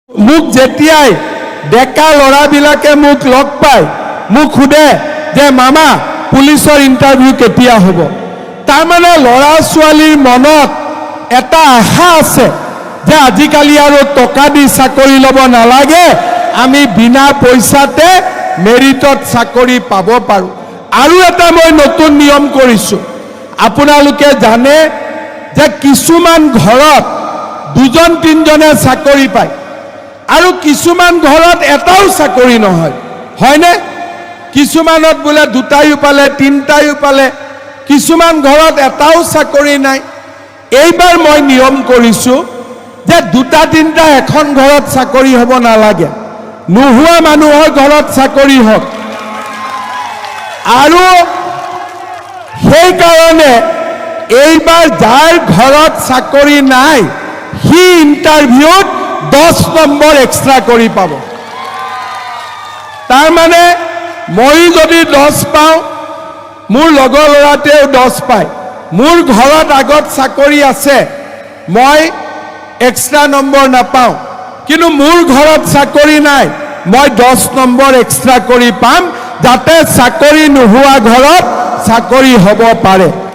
মোক যেতিয়াই ডেকা ল'ৰাবিলাকে মোক লগ পায় মোক খুদে যে মামা পুলিচৰ ইন্টাৰভিউ কেতিয়া হ'ব তাৰ মানে ল'ৰা ছোৱালীৰ মনত এটা আশা আছে যে আজিকালি আৰু টকা দি চাকৰি ল'ব নালাগে আমি বিনা পইচাতে মেৰিটত চাকৰি পাব পাৰো আৰু এটা মই নতুন নিয়ম কৰিছো আপোনালোকে জানে যে কিছুমান ঘৰত দুজন তিনজনে চাকৰি পায় আৰু কিছুমান ঘৰত এটাও চাকৰি নহয় হয়নে কিছুমানত বোলে দুটাইও পালে তিনটাইও পালে কিছুমান ঘৰত এটাও চাকৰি নাই এইবাৰ মই নিয়ম কৰিছো যে দুটা তিনটা এখন ঘৰত চাকৰি হ'ব নালাগে নোহোৱা মানুহৰ ঘৰত চাকৰি হওক আৰু সেই কাৰণে এইবাৰ যাৰ ঘৰত চাকৰি নাই হি ইন্টাৰভিউত 10 নম্বৰ এক্সট্ৰা কৰি পাব তাৰ মানে মই যদি 10 পাওঁ মোৰ লগৰ ল'ৰাটেও 10 পায় মোৰ ঘৰত আগত চাকৰি আছে মই এক্সট্ৰা নম্বৰ নাপাওঁ কিন্তু মোৰ ঘৰত চাকৰি নাই মই 10 নম্বৰ এক্সট্ৰা কৰি পাম যাতে চাকৰি নোহোৱা ঘৰত চাকৰি হ'ব পাৰে